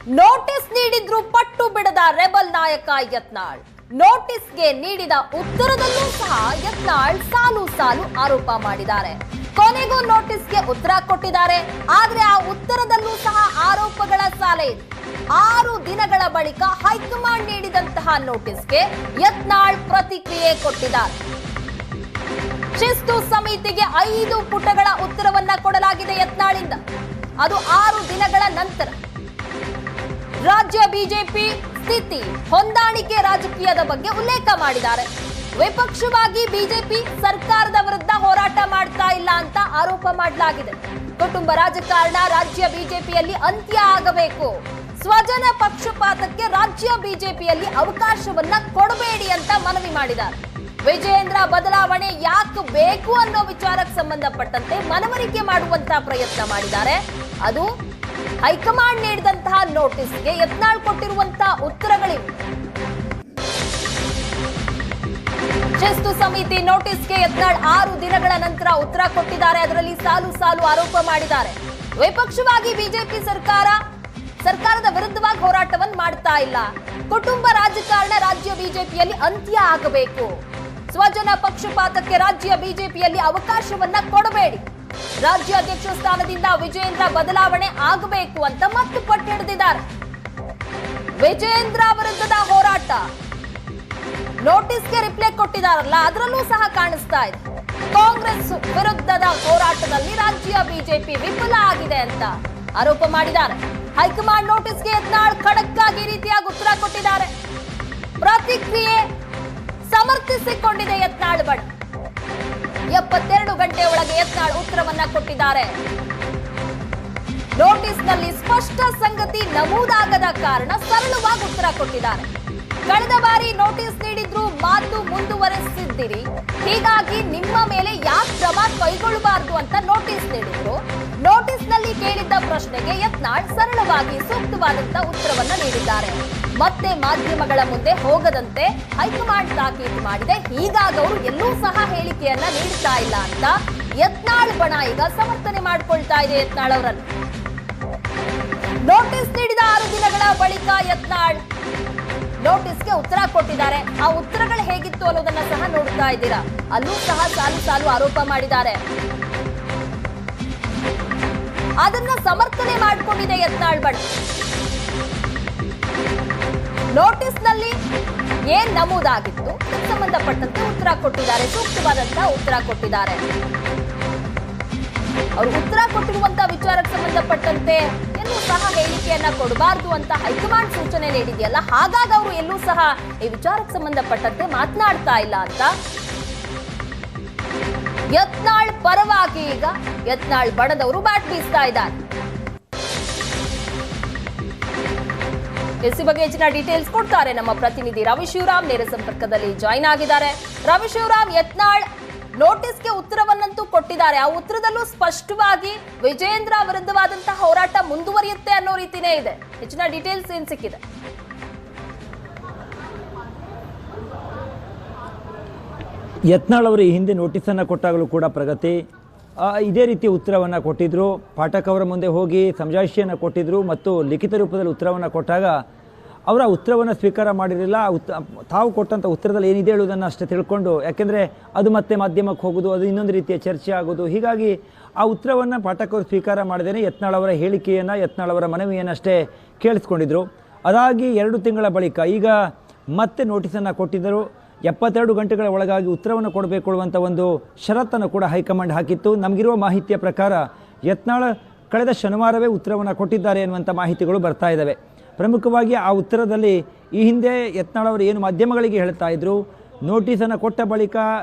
Notice ನೀಡಿದ್ರು ಪಟ್ಟು ಬಿಡದ ರೆಬಲ್ ನಾಯಕ ಯತ್ನಾಳ್. ನೋಟಿಸ್ಗೆ ನೀಡಿದ ಉತ್ತರದಲ್ಲೂ ಸಹ ಯತ್ನಾಳ್ ಸಾಲು ಸಾಲು ಆರೋಪ ಮಾಡಿದ್ದಾರೆ. ಕೊನೆಗೂ ನೋಟಿಸ್ಗೆ ಉತ್ತರ ಕೊಟ್ಟಿದ್ದಾರೆ. ಆದ್ರೆ ಆ ಉತ್ತರದಲ್ಲೂ ಸಹ ಆರೋಪಗಳ ಸಾಲೆ ಇದೆ. 6 ದಿನಗಳ ಬಳಿಕ ಹೈಕಮಾಂಡ್ ನೀಡಿದಂತಹ ನೋಟಿಸ್ಗೆ ಯತ್ನಾಳ್ ಪ್ರತಿಕ್ರಿಯೆ ಕೊಟ್ಟಿದ್ದಾರೆ. ಶಿಸ್ತು ಸಮಿತಿಗೆ 5 ಪುಟಗಳ ಉತ್ತರವನ್ನ ಕೊಡಲಾಗಿದೆ ಯತ್ನಾಳಿಂದ. ಅದು 6 ದಿನಗಳ ನಂತರ. ರಾಜ್ಯ ಬಿಜೆಪಿ ಸ್ಥಿತಿ, ಹೊಂದಾಣಿಕೆ ರಾಜಕೀಯದ ಬಗ್ಗೆ ಉಲ್ಲೇಖ ಮಾಡಿದ್ದಾರೆ. ವಿಪಕ್ಷವಾಗಿ ಬಿಜೆಪಿ ಸರ್ಕಾರದ ವಿರುದ್ಧ ಹೋರಾಟ ಮಾಡ್ತಾ ಇಲ್ಲ ಅಂತ ಆರೋಪ ಮಾಡಲಾಗಿದೆ. ಕುಟುಂಬ ರಾಜಕಾರಣ ರಾಜ್ಯ ಬಿಜೆಪಿಯಲ್ಲಿ ಅಂತ್ಯ ಆಗಬೇಕು. ಸ್ವಜನ ಪಕ್ಷಪಾತಕ್ಕೆ ರಾಜ್ಯ ಬಿಜೆಪಿಯಲ್ಲಿ ಅವಕಾಶವನ್ನ ಕೊಡಬೇಡಿ ಅಂತ ಮನವಿ ಮಾಡಿದ್ದಾರೆ. ವಿಜಯೇಂದ್ರ ಬದಲಾವಣೆ ಯಾಕೆ ಬೇಕು ಅನ್ನೋ ವಿಚಾರಕ್ಕೆ ಸಂಬಂಧಪಟ್ಟಂತೆ ಮನವರಿಕೆ ಮಾಡುವಂತಹ ಪ್ರಯತ್ನ ಮಾಡಿದ್ದಾರೆ. ಅದು ಹೈಕಮಾಂಡ್ ನೀಡಿದಂತಹ ನೋಟಿಸ್ಗೆ ಯತ್ನಾಳ್ ಕೊಟ್ಟಿರುವಂತಹ ಉತ್ತರಗಳಿವೆ. ಶಿಸ್ತು ಸಮಿತಿ ನೋಟಿಸ್ಗೆ ಯತ್ನಾಳ್ 6 ದಿನಗಳ ನಂತರ ಉತ್ತರ ಕೊಟ್ಟಿದ್ದಾರೆ. ಅದರಲ್ಲಿ ಸಾಲು ಸಾಲು ಆರೋಪ ಮಾಡಿದ್ದಾರೆ. ವಿಪಕ್ಷವಾಗಿ ಬಿಜೆಪಿ ಸರ್ಕಾರದ ವಿರುದ್ಧವಾಗಿ ಹೋರಾಟವನ್ನು ಮಾಡ್ತಾ ಇಲ್ಲ. ಕುಟುಂಬ ರಾಜಕಾರಣ ರಾಜ್ಯ ಬಿಜೆಪಿಯಲ್ಲಿ ಅಂತ್ಯ ಆಗಬೇಕು. ಸ್ವಜನ ಪಕ್ಷಪಾತಕ್ಕೆ ರಾಜ್ಯ ಬಿಜೆಪಿಯಲ್ಲಿ ಅವಕಾಶವನ್ನ ಕೊಡಬೇಡಿ. ರಾಜ್ಯಾಧ್ಯಕ್ಷ ಸ್ಥಾನದಿಂದ ವಿಜಯೇಂದ್ರ ಬದಲಾವಣೆ ಆಗಬೇಕು ಅಂತ ಮತ್ತೆ ಪಟ್ಟು ಹಿಡಿದಿದ್ದಾರೆ. ವಿಜಯೇಂದ್ರ ವಿರುದ್ಧದ ಹೋರಾಟ ನೋಟಿಸ್ಗೆ ರಿಪ್ಲೈ ಕೊಟ್ಟಿದ್ದಾರಲ್ಲ, ಅದರಲ್ಲೂ ಸಹ ಕಾಣಿಸ್ತಾ ಇದೆ. ಕಾಂಗ್ರೆಸ್ ವಿರುದ್ಧದ ಹೋರಾಟದಲ್ಲಿ ರಾಜ್ಯ ಬಿಜೆಪಿ ವಿಫಲ ಆಗಿದೆ ಅಂತ ಆರೋಪ ಮಾಡಿದ್ದಾರೆ. ಹೈಕಮಾಂಡ್ ನೋಟಿಸ್ಗೆ ಯತ್ನಾಳ್ ಖಡಕ್ ಆಗಿ ರೀತಿಯಾಗಿ ಉತ್ತರ ಕೊಟ್ಟಿದ್ದಾರೆ. ಪ್ರತಿಕ್ರಿಯೆ ಸಮರ್ಥಿಸಿಕೊಂಡಿದೆ ಯತ್ನಾಳ್ ಬಣ. 72 ಗಂಟೆ ಒಳಗೆ ಯತ್ನಾಳ್ ಉತ್ತರವನ್ನ ಕೊಟ್ಟಿದ್ದಾರೆ. ನೋಟಿಸ್ನಲ್ಲಿ ಸ್ಪಷ್ಟ ಸಂಗತಿ ನಮೂದಾಗದ ಕಾರಣ ಸರಳವಾಗಿ ಉತ್ತರ ಕೊಟ್ಟಿದ್ದಾರೆ. ಕಳೆದ ಬಾರಿ ನೋಟಿಸ್ ನೀಡಿದ್ರು ಮಾತು ಮುಂದುವರೆಸಿದ್ದೀರಿ, ಹೀಗಾಗಿ ನಿಮ್ಮ ಮೇಲೆ ಯಾಕೆ ಕ್ರಮ ಕೈಗೊಳ್ಳಬಾರದು ಅಂತ ನೋಟಿಸ್ ನೀಡಿದ್ರು. ನೋಟಿಸ್ನಲ್ಲಿ ಕೇಳಿದ್ದ ಪ್ರಶ್ನೆಗೆ ಯತ್ನಾಳ್ ಸರಳವಾಗಿ ಸೂಕ್ತವಾದಂತ ಉತ್ತರವನ್ನ ನೀಡಿದ್ದಾರೆ. ಮತ್ತೆ ಮಾಧ್ಯಮಗಳ ಮುಂದೆ ಹೋಗದಂತೆ ಹೈಕಮಾಂಡ್ ತಾಕೀತು ಮಾಡಿದೆ. ಹೀಗಾಗಿ ಅವರು ಎಲ್ಲೂ ಸಹ ಹೇಳಿಕೆಯನ್ನ ನೀಡ್ತಾ ಇಲ್ಲ ಅಂತ ಯತ್ನಾಳ್ ಬಣ ಈಗ ಸಮರ್ಥನೆ ಮಾಡಿಕೊಳ್ತಾ ಇದೆ ಯತ್ನಾಳ್ ಅವರನ್ನು. ನೋಟಿಸ್ ನೀಡಿದ 6 ದಿನಗಳ ಬಳಿಕ ಯತ್ನಾಳ್ ನೋಟಿಸ್ಗೆ ಉತ್ತರ ಕೊಟ್ಟಿದ್ದಾರೆ. ಆ ಉತ್ತರಗಳು ಹೇಗಿತ್ತು ಅನ್ನೋದನ್ನ ಸಹ ನೋಡ್ತಾ ಇದ್ದೀರಾ. ಅಲ್ಲೂ ಸಹ ಸಾಲು ಸಾಲು ಆರೋಪ ಮಾಡಿದ್ದಾರೆ. ಅದನ್ನ ಸಮರ್ಥನೆ ಮಾಡಿಕೊಂಡಿದೆ ಯತ್ನಾಳ್ ಬಣ. ನೋಟಿಸ್ನಲ್ಲಿ ಏನ್ ನಮೂದಾಗಿತ್ತು ಸಂಬಂಧಪಟ್ಟಂತೆ ಉತ್ತರ ಕೊಟ್ಟಿದ್ದಾರೆ. ಸೂಕ್ತವಾದಂತಹ ಉತ್ತರ ಕೊಟ್ಟಿದ್ದಾರೆ. ಅವರು ಉತ್ತರ ಕೊಟ್ಟಿರುವಂತಹ ವಿಚಾರಕ್ಕೆ ಸಂಬಂಧಪಟ್ಟಂತೆ ಎಲ್ಲೂ ಸಹ ಹೇಳಿಕೆಯನ್ನ ಕೊಡಬಾರದು ಅಂತ ಹೈಕಮಾಂಡ್ ಸೂಚನೆ ನೀಡಿದೆಯಲ್ಲ, ಹಾಗಾಗಿ ಅವರು ಎಲ್ಲೂ ಸಹ ಈ ವಿಚಾರಕ್ಕೆ ಸಂಬಂಧಪಟ್ಟಂತೆ ಮಾತನಾಡ್ತಾ ಇಲ್ಲ ಅಂತ ಯತ್ನಾಳ್ ಪರವಾಗಿ ಈಗ ಯತ್ನಾಳ್ ಬಣದವರು ಬ್ಯಾಟ್ ಬೀಸ್ತಾ ಇದ್ದಾರೆ. ಈ ಬಗ್ಗೆ ಹೆಚ್ಚಿನ ಡೀಟೇಲ್ಸ್ ಕೊಡ್ತಾರೆ ನಮ್ಮ ಪ್ರತಿನಿಧಿ ರವಿ ಶಿವರಾಮ್, ನೇರ ಸಂಪರ್ಕದಲ್ಲಿ ಜಾಯಿನ್ ಆಗಿದ್ದಾರೆ. ರವಿ ಶಿವರಾಮ್, ಯತ್ನಾಳ್ ನೋಟಿಸ್ಗೆ ಉತ್ತರವನ್ನಂತೂ ಕೊಟ್ಟಿದ್ದಾರೆ. ಆ ಉತ್ತರದಲ್ಲೂ ಸ್ಪಷ್ಟವಾಗಿ ವಿಜಯೇಂದ್ರ ವಿರುದ್ಧವಾದಂತಹ ಹೋರಾಟ ಮುಂದುವರಿಯುತ್ತೆ ಅನ್ನೋ ರೀತಿನೇ ಇದೆ. ಹೆಚ್ಚಿನ ಡೀಟೇಲ್ಸ್ ಏನ್ ಸಿಕ್ಕಿದೆ? ಯತ್ನಾಳ್ ಅವರು ಈ ಹಿಂದೆ ನೋಟಿಸನ್ನು ಕೊಟ್ಟಾಗಲೂ ಕೂಡ ಪ್ರಗತಿ ಇದೇ ರೀತಿಯ ಉತ್ತರವನ್ನು ಕೊಟ್ಟಿದ್ದರು. ಪಾಠಕ್ ಅವರ ಮುಂದೆ ಹೋಗಿ ಸಮಜಾಯಿಷಿಯನ್ನು ಕೊಟ್ಟಿದ್ದರು ಮತ್ತು ಲಿಖಿತ ರೂಪದಲ್ಲಿ ಉತ್ತರವನ್ನು ಕೊಟ್ಟಾಗ ಅವರ ಉತ್ತರವನ್ನು ಸ್ವೀಕಾರ ಮಾಡಿರಲಿಲ್ಲ. ತಾವು ಕೊಟ್ಟಂಥ ಉತ್ತರದಲ್ಲಿ ಏನಿದೆ ಹೇಳುವುದನ್ನು ಅಷ್ಟೇ ತಿಳ್ಕೊಂಡು, ಯಾಕೆಂದರೆ ಅದು ಮತ್ತೆ ಮಾಧ್ಯಮಕ್ಕೆ ಹೋಗೋದು, ಅದು ಇನ್ನೊಂದು ರೀತಿಯ ಚರ್ಚೆ ಆಗೋದು. ಹೀಗಾಗಿ ಆ ಉತ್ತರವನ್ನು ಪಾಠಕ್ ಅವರು ಸ್ವೀಕಾರ ಮಾಡಿದೇನೆ ಯತ್ನಾಳ್ ಅವರ ಹೇಳಿಕೆಯನ್ನು, ಯತ್ನಾಳ್ ಅವರ ಮನವಿಯನ್ನು ಅಷ್ಟೇ ಕೇಳಿಸ್ಕೊಂಡಿದ್ರು. ಅದಾಗಿ 2 ತಿಂಗಳ ಬಳಿಕ ಈಗ ಮತ್ತೆ ನೋಟಿಸನ್ನು ಕೊಟ್ಟಿದ್ದರು. 72 ಗಂಟೆಗಳ ಒಳಗಾಗಿ ಉತ್ತರವನ್ನು ಕೊಡಬೇಕು ಅನ್ನುವಂಥ ಒಂದು ಷರತ್ತನ್ನು ಕೂಡ ಹೈಕಮಾಂಡ್ ಹಾಕಿತ್ತು. ನಮಗಿರುವ ಮಾಹಿತಿಯ ಪ್ರಕಾರ ಯತ್ನಾಳ್ ಕಳೆದ ಶನಿವಾರವೇ ಉತ್ತರವನ್ನು ಕೊಟ್ಟಿದ್ದಾರೆ ಎನ್ನುವಂಥ ಮಾಹಿತಿಗಳು ಬರ್ತಾ ಇದ್ದಾವೆ. ಪ್ರಮುಖವಾಗಿ ಆ ಉತ್ತರದಲ್ಲಿ ಈ ಹಿಂದೆ ಯತ್ನಾಳ್ ಅವರು ಏನು ಮಾಧ್ಯಮಗಳಿಗೆ ಹೇಳ್ತಾ ಇದ್ರು, ನೋಟಿಸನ್ನು ಕೊಟ್ಟ ಬಳಿಕ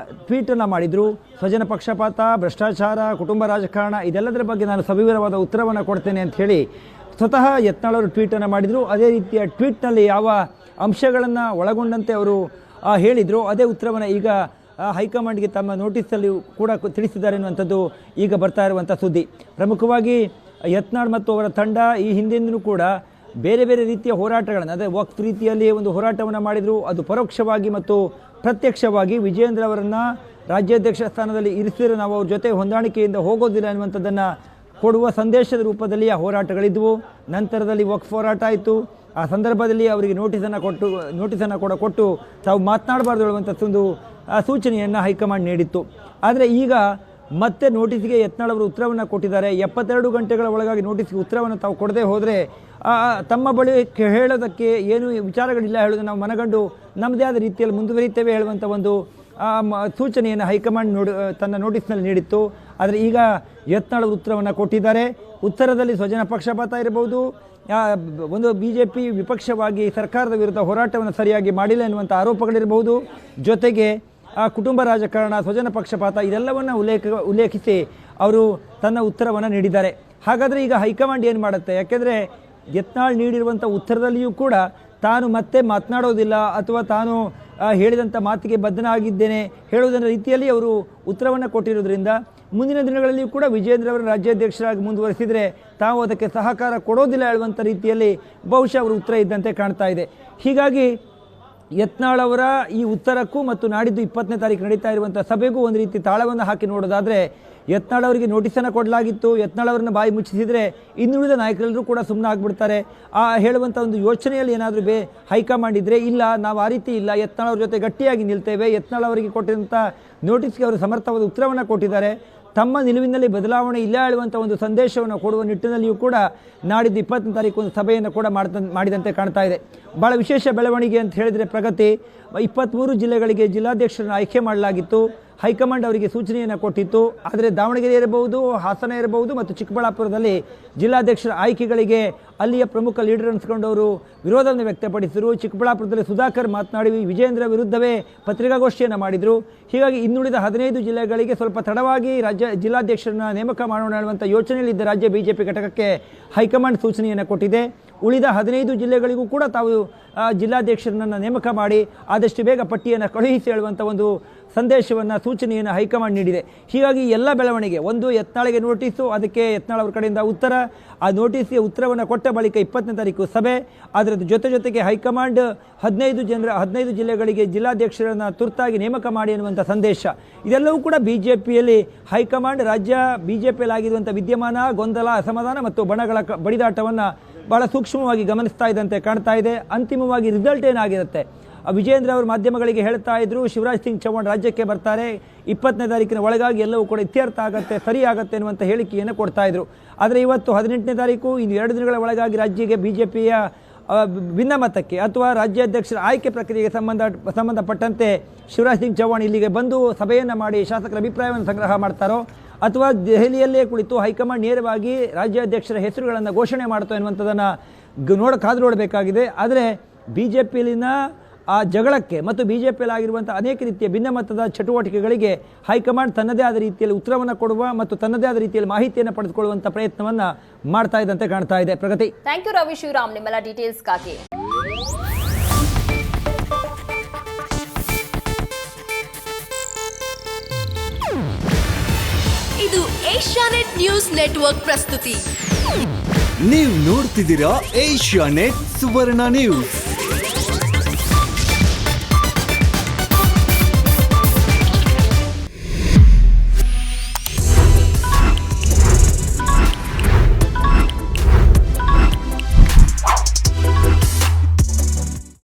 ಟ್ವೀಟನ್ನು ಮಾಡಿದರು. ಸ್ವಜನ ಪಕ್ಷಪಾತ, ಭ್ರಷ್ಟಾಚಾರ, ಕುಟುಂಬ ರಾಜಕಾರಣ ಇದೆಲ್ಲದರ ಬಗ್ಗೆ ನಾನು ಸವಿವರವಾದ ಉತ್ತರವನ್ನು ಕೊಡ್ತೇನೆ ಅಂತ ಹೇಳಿ ಸ್ವತಃ ಯತ್ನಾಳ್ ಅವರು ಟ್ವೀಟನ್ನು ಮಾಡಿದರು. ಅದೇ ರೀತಿಯ ಟ್ವೀಟ್ನಲ್ಲಿ ಯಾವ ಅಂಶಗಳನ್ನು ಒಳಗೊಂಡಂತೆ ಅವರು ಹೇಳಿದರು, ಅದೇ ಉತ್ತರವನ್ನು ಈಗ ಹೈಕಮಾಂಡ್ಗೆ ತಮ್ಮ ನೋಟಿಸಲ್ಲಿ ಕೂಡ ತಿಳಿಸಿದ್ದಾರೆ ಎನ್ನುವಂಥದ್ದು ಈಗ ಬರ್ತಾ ಇರುವಂಥ ಸುದ್ದಿ. ಪ್ರಮುಖವಾಗಿ ಯತ್ನಾಳ್ ಮತ್ತು ಅವರ ತಂಡ ಈ ಹಿಂದಿನಿಂದಲೂ ಕೂಡ ಬೇರೆ ಬೇರೆ ರೀತಿಯ ಹೋರಾಟಗಳನ್ನು, ಅದೇ ವಕ್ಫ್ ರೀತಿಯಲ್ಲಿ ಒಂದು ಹೋರಾಟವನ್ನು ಮಾಡಿದರು. ಅದು ಪರೋಕ್ಷವಾಗಿ ಮತ್ತು ಪ್ರತ್ಯಕ್ಷವಾಗಿ ವಿಜಯೇಂದ್ರ ಅವರನ್ನು ರಾಜ್ಯಾಧ್ಯಕ್ಷ ಸ್ಥಾನದಲ್ಲಿ ಇರಿಸಿದರೆ ನಾವು ಅವ್ರ ಜೊತೆ ಹೊಂದಾಣಿಕೆಯಿಂದ ಹೋಗೋದಿಲ್ಲ ಅನ್ನುವಂಥದ್ದನ್ನು ಕೊಡುವ ಸಂದೇಶದ ರೂಪದಲ್ಲಿ ಆ ಹೋರಾಟಗಳಿದ್ದವು. ನಂತರದಲ್ಲಿ ವಕ್ಫ್ ಹೋರಾಟ ಆಯಿತು. ಆ ಸಂದರ್ಭದಲ್ಲಿ ಅವರಿಗೆ ನೋಟಿಸನ್ನು ಕೊಟ್ಟು ತಾವು ಮಾತನಾಡಬಾರ್ದು ಹೇಳುವಂಥ ಒಂದು ಸೂಚನೆಯನ್ನು ಹೈಕಮಾಂಡ್ ನೀಡಿತ್ತು. ಆದರೆ ಈಗ ಮತ್ತೆ ನೋಟಿಸ್ಗೆ ಯತ್ನಾಳ್ ಅವರು ಉತ್ತರವನ್ನು ಕೊಟ್ಟಿದ್ದಾರೆ. 72 ಗಂಟೆಗಳ ಒಳಗಾಗಿ ನೋಟಿಸ್ಗೆ ಉತ್ತರವನ್ನು ತಾವು ಕೊಡದೆ ಹೋದರೆ ತಮ್ಮ ಬಳಿ ಹೇಳೋದಕ್ಕೆ ಏನು ವಿಚಾರಗಳಿಲ್ಲ ಹೇಳೋದು ನಾವು ಮನಗಂಡು ನಮ್ಮದೇ ಆದ ರೀತಿಯಲ್ಲಿ ಮುಂದುವರಿತೇವೆ ಹೇಳುವಂಥ ಒಂದು ಸೂಚನೆಯನ್ನು ಹೈಕಮಾಂಡ್ ತನ್ನ ನೋಟಿಸ್ನಲ್ಲಿ ನೀಡಿತ್ತು. ಆದರೆ ಈಗ ಯತ್ನಾಳ್ ಉತ್ತರವನ್ನು ಕೊಟ್ಟಿದ್ದಾರೆ. ಉತ್ತರದಲ್ಲಿ ಸ್ವಜನ ಪಕ್ಷಪಾತ ಇರಬಹುದು, ಒಂದು BJP ವಿಪಕ್ಷವಾಗಿ ಸರ್ಕಾರದ ವಿರುದ್ಧ ಹೋರಾಟವನ್ನು ಸರಿಯಾಗಿ ಮಾಡಿಲ್ಲ ಎನ್ನುವಂಥ ಆರೋಪಗಳಿರಬಹುದು, ಜೊತೆಗೆ ಕುಟುಂಬ ರಾಜಕಾರಣ, ಸ್ವಜನ ಪಕ್ಷಪಾತ ಇದೆಲ್ಲವನ್ನು ಉಲ್ಲೇಖಿಸಿ ಅವರು ತನ್ನ ಉತ್ತರವನ್ನು ನೀಡಿದ್ದಾರೆ. ಹಾಗಾದರೆ ಈಗ ಹೈಕಮಾಂಡ್ ಏನು ಮಾಡುತ್ತೆ? ಯಾಕೆಂದರೆ ಯತ್ನಾಳ್ ನೀಡಿರುವಂಥ ಉತ್ತರದಲ್ಲಿಯೂ ಕೂಡ ತಾನು ಮತ್ತೆ ಮಾತನಾಡೋದಿಲ್ಲ ಅಥವಾ ತಾನು ಹೇಳಿದಂಥ ಮಾತಿಗೆ ಬದ್ಧನಾಗಿದ್ದೇನೆ ಹೇಳುವುದರ ರೀತಿಯಲ್ಲಿ ಅವರು ಉತ್ತರವನ್ನು ಕೊಟ್ಟಿರೋದ್ರಿಂದ ಮುಂದಿನ ದಿನಗಳಲ್ಲಿಯೂ ಕೂಡ ವಿಜೇಂದ್ರ ಅವರು ರಾಜ್ಯಾಧ್ಯಕ್ಷರಾಗಿ ಮುಂದುವರಿಸಿದರೆ ತಾವು ಅದಕ್ಕೆ ಸಹಕಾರ ಕೊಡೋದಿಲ್ಲ ಹೇಳುವಂಥ ರೀತಿಯಲ್ಲಿ ಬಹುಶಃ ಅವರು ಉತ್ತರ ಇದ್ದಂತೆ ಕಾಣ್ತಾ ಇದೆ. ಹೀಗಾಗಿ ಯತ್ನಾಳ್ ಅವರ ಈ ಉತ್ತರಕ್ಕೂ ಮತ್ತು ನಾಡಿದ್ದು 20ನೇ ತಾರೀಕು ನಡೀತಾ ಇರುವಂಥ ಸಭೆಗೂ ಒಂದು ರೀತಿ ತಾಳವನ್ನು ಹಾಕಿ ನೋಡೋದಾದರೆ ಯತ್ನಾಳ್ ಅವರಿಗೆ ನೋಟಿಸನ್ನು ಕೊಡಲಾಗಿತ್ತು. ಯತ್ನಾಳ್ ಅವರನ್ನು ಬಾಯಿ ಮುಚ್ಚಿಸಿದರೆ ಇನ್ನುಳಿದ ನಾಯಕರೆಲ್ಲರೂ ಕೂಡ ಸುಮ್ಮನೆ ಆಗಿಬಿಡ್ತಾರೆ ಹೇಳುವಂಥ ಒಂದು ಯೋಚನೆಯಲ್ಲಿ ಏನಾದರೂ ಹೈಕಮಾಂಡ್ ಇದ್ದರೆ, ಇಲ್ಲ ನಾವು ಆ ರೀತಿ ಇಲ್ಲ, ಯತ್ನಾಳ್ ಅವ್ರ ಜೊತೆ ಗಟ್ಟಿಯಾಗಿ ನಿಲ್ತೇವೆ. ಯತ್ನಾಳ್ ಅವರಿಗೆ ಕೊಟ್ಟಿರುವಂಥ ನೋಟಿಸ್ಗೆ ಅವರು ಸಮರ್ಥವಾದ ಉತ್ತರವನ್ನು ಕೊಟ್ಟಿದ್ದಾರೆ. ತಮ್ಮ ನಿಲುವಿನಲ್ಲಿ ಬದಲಾವಣೆ ಇಲ್ಲ ಹೇಳುವಂಥ ಒಂದು ಸಂದೇಶವನ್ನು ಕೊಡುವ ನಿಟ್ಟಿನಲ್ಲಿಯೂ ಕೂಡ ನಾಡಿದ್ದು 20ನೇ ತಾರೀಕು ಒಂದು ಸಭೆಯನ್ನು ಕೂಡ ಮಾಡಿದಂತೆ ಕಾಣ್ತಾ ಇದೆ. ಭಾಳ ವಿಶೇಷ ಬೆಳವಣಿಗೆ ಅಂತ ಹೇಳಿದರೆ ಪ್ರಗತಿ 23 ಜಿಲ್ಲೆಗಳಿಗೆ ಜಿಲ್ಲಾಧ್ಯಕ್ಷರನ್ನು ಆಯ್ಕೆ ಮಾಡಲಾಗಿತ್ತು. ಹೈಕಮಾಂಡ್ ಅವರಿಗೆ ಸೂಚನೆಯನ್ನು ಕೊಟ್ಟಿತ್ತು. ಆದರೆ ದಾವಣಗೆರೆ ಇರಬಹುದು, ಹಾಸನ ಇರಬಹುದು ಮತ್ತು ಚಿಕ್ಕಬಳ್ಳಾಪುರದಲ್ಲಿ ಜಿಲ್ಲಾಧ್ಯಕ್ಷರ ಆಯ್ಕೆಗಳಿಗೆ ಅಲ್ಲಿಯ ಪ್ರಮುಖ ಲೀಡರ್ ಅನ್ಸ್ಕೊಂಡವರು ವಿರೋಧವನ್ನು ವ್ಯಕ್ತಪಡಿಸಿದರು. ಚಿಕ್ಕಬಳ್ಳಾಪುರದಲ್ಲಿ ಸುಧಾಕರ್ ಮಾತನಾಡಿ ವಿಜೇಂದ್ರ ವಿರುದ್ಧವೇ ಪತ್ರಿಕಾಗೋಷ್ಠಿಯನ್ನು ಮಾಡಿದರು. ಹೀಗಾಗಿ ಇನ್ನುಳಿದ 15 ಜಿಲ್ಲೆಗಳಿಗೆ ಸ್ವಲ್ಪ ತಡವಾಗಿ ಜಿಲ್ಲಾಧ್ಯಕ್ಷರನ್ನ ನೇಮಕ ಮಾಡೋಣ ಹೇಳುವಂಥ ಯೋಚನೆಯಲ್ಲಿದ್ದ ರಾಜ್ಯ BJP ಘಟಕಕ್ಕೆ ಹೈಕಮಾಂಡ್ ಸೂಚನೆಯನ್ನು ಕೊಟ್ಟಿದೆ. ಉಳಿದ 15 ಜಿಲ್ಲೆಗಳಿಗೂ ಕೂಡ ತಾವು ಜಿಲ್ಲಾಧ್ಯಕ್ಷರನ್ನು ನೇಮಕ ಮಾಡಿ ಆದಷ್ಟು ಬೇಗ ಪಟ್ಟಿಯನ್ನು ಕಳುಹಿಸಿ ಹೇಳುವಂಥ ಒಂದು ಸಂದೇಶವನ್ನು ಸೂಚನೆಯನ್ನು ಹೈಕಮಾಂಡ್ ನೀಡಿದೆ. ಹೀಗಾಗಿ ಎಲ್ಲ ಬೆಳವಣಿಗೆ, ಒಂದು ಯತ್ನಾಳ್ಗೆ ನೋಟಿಸು, ಅದಕ್ಕೆ ಯತ್ನಾಳ್ ಅವ್ರ ಕಡೆಯಿಂದ ಉತ್ತರ, ಆ ನೋಟಿಸ್ಗೆ ಉತ್ತರವನ್ನು ಕೊಟ್ಟ ಬಳಿಕ 20ನೇ ತಾರೀಕು ಸಭೆ, ಅದರ ಜೊತೆಗೆ ಹೈಕಮಾಂಡ್ 15 ಜಿಲ್ಲೆಗಳಿಗೆ ಜಿಲ್ಲಾಧ್ಯಕ್ಷರನ್ನು ತುರ್ತಾಗಿ ನೇಮಕ ಮಾಡಿ ಎನ್ನುವಂಥ ಸಂದೇಶ, ಇದೆಲ್ಲವೂ ಕೂಡ BJPಯಲ್ಲಿ ಹೈಕಮಾಂಡ್ ರಾಜ್ಯ BJPಯಲ್ಲಿ ಆಗಿರುವಂಥ ವಿದ್ಯಮಾನ, ಗೊಂದಲ, ಅಸಮಾಧಾನ ಮತ್ತು ಬಣಗಳ ಬಡಿದಾಟವನ್ನು ಭಾಳ ಸೂಕ್ಷ್ಮವಾಗಿ ಗಮನಿಸ್ತಾ ಇದ್ದಂತೆ ಕಾಣ್ತಾ ಇದೆ. ಅಂತಿಮವಾಗಿ ರಿಸಲ್ಟ್ ಏನಾಗಿರುತ್ತೆ? ವಿಜೇಂದ್ರ ಅವರು ಮಾಧ್ಯಮಗಳಿಗೆ ಹೇಳ್ತಾ ಇದ್ರು, ಶಿವರಾಜ್ ಸಿಂಗ್ ಚೌಹಾಣ್ ರಾಜ್ಯಕ್ಕೆ ಬರ್ತಾರೆ, 20ನೇ ತಾರೀಕಿನ ಒಳಗಾಗಿ ಎಲ್ಲವೂ ಕೂಡ ಇತ್ಯರ್ಥ ಆಗುತ್ತೆ, ಸರಿ ಆಗುತ್ತೆ ಅನ್ನುವಂಥ ಹೇಳಿಕೆಯನ್ನು ಕೊಡ್ತಾ ಇದ್ರು. ಆದರೆ ಇವತ್ತು 18ನೇ ತಾರೀಕು, ಇನ್ನು 2 ದಿನಗಳ ಒಳಗಾಗಿ ರಾಜ್ಯಕ್ಕೆ BJPಯ ಭಿನ್ನಮತಕ್ಕೆ ಅಥವಾ ರಾಜ್ಯಾಧ್ಯಕ್ಷರ ಆಯ್ಕೆ ಪ್ರಕ್ರಿಯೆಗೆ ಸಂಬಂಧಪಟ್ಟಂತೆ ಶಿವರಾಜ್ ಸಿಂಗ್ ಚೌಹಾಣ್ ಇಲ್ಲಿಗೆ ಬಂದು ಸಭೆಯನ್ನು ಮಾಡಿ ಶಾಸಕರ ಅಭಿಪ್ರಾಯವನ್ನು ಸಂಗ್ರಹ ಮಾಡ್ತಾರೋ ಅಥವಾ ದೆಹಲಿಯಲ್ಲೇ ಕುಳಿತು ಹೈಕಮಾಂಡ್ ನೇರವಾಗಿ ರಾಜ್ಯಾಧ್ಯಕ್ಷರ ಹೆಸರುಗಳನ್ನು ಘೋಷಣೆ ಮಾಡ್ತೋ ಎನ್ನುವಂಥದ್ದನ್ನು ಕಾದು ನೋಡಬೇಕಾಗಿದೆ. ಆದರೆ BJPಯಲ್ಲಿನ ಆ ಜಗಳಕ್ಕೆ ಮತ್ತು BJPಯಲ್ಲಿ ಆಗಿರುವಂಥ ಅನೇಕ ರೀತಿಯ ಭಿನ್ನಮತದ ಚಟುವಟಿಕೆಗಳಿಗೆ ಹೈಕಮಾಂಡ್ ತನ್ನದೇ ಆದ ರೀತಿಯಲ್ಲಿ ಉತ್ತರವನ್ನು ಕೊಡುವ ಮತ್ತು ತನ್ನದೇ ಆದ ರೀತಿಯಲ್ಲಿ ಮಾಹಿತಿಯನ್ನು ಪಡೆದುಕೊಳ್ಳುವಂಥ ಪ್ರಯತ್ನವನ್ನು ಮಾಡ್ತಾ ಇದ್ದಂತೆ ಕಾಣ್ತಾ ಇದೆ. ಪ್ರಗತಿ, ಥ್ಯಾಂಕ್ ಯು ರವಿ ಶಿವರಾಮ್ ನಿಮ್ಮೆಲ್ಲ ಡೀಟೇಲ್ಸ್ಗಾಗಿ. ಇದು ಏಷ್ಯಾನೆಟ್ ನ್ಯೂಸ್ ನೆಟ್ವರ್ಕ್ ಪ್ರಸ್ತುತಿ. ನೀವು ನೋಡ್ತಿದ್ದೀರಾ ಏಷ್ಯಾನೆಟ್ ಸುವರ್ಣ ನ್ಯೂಸ್.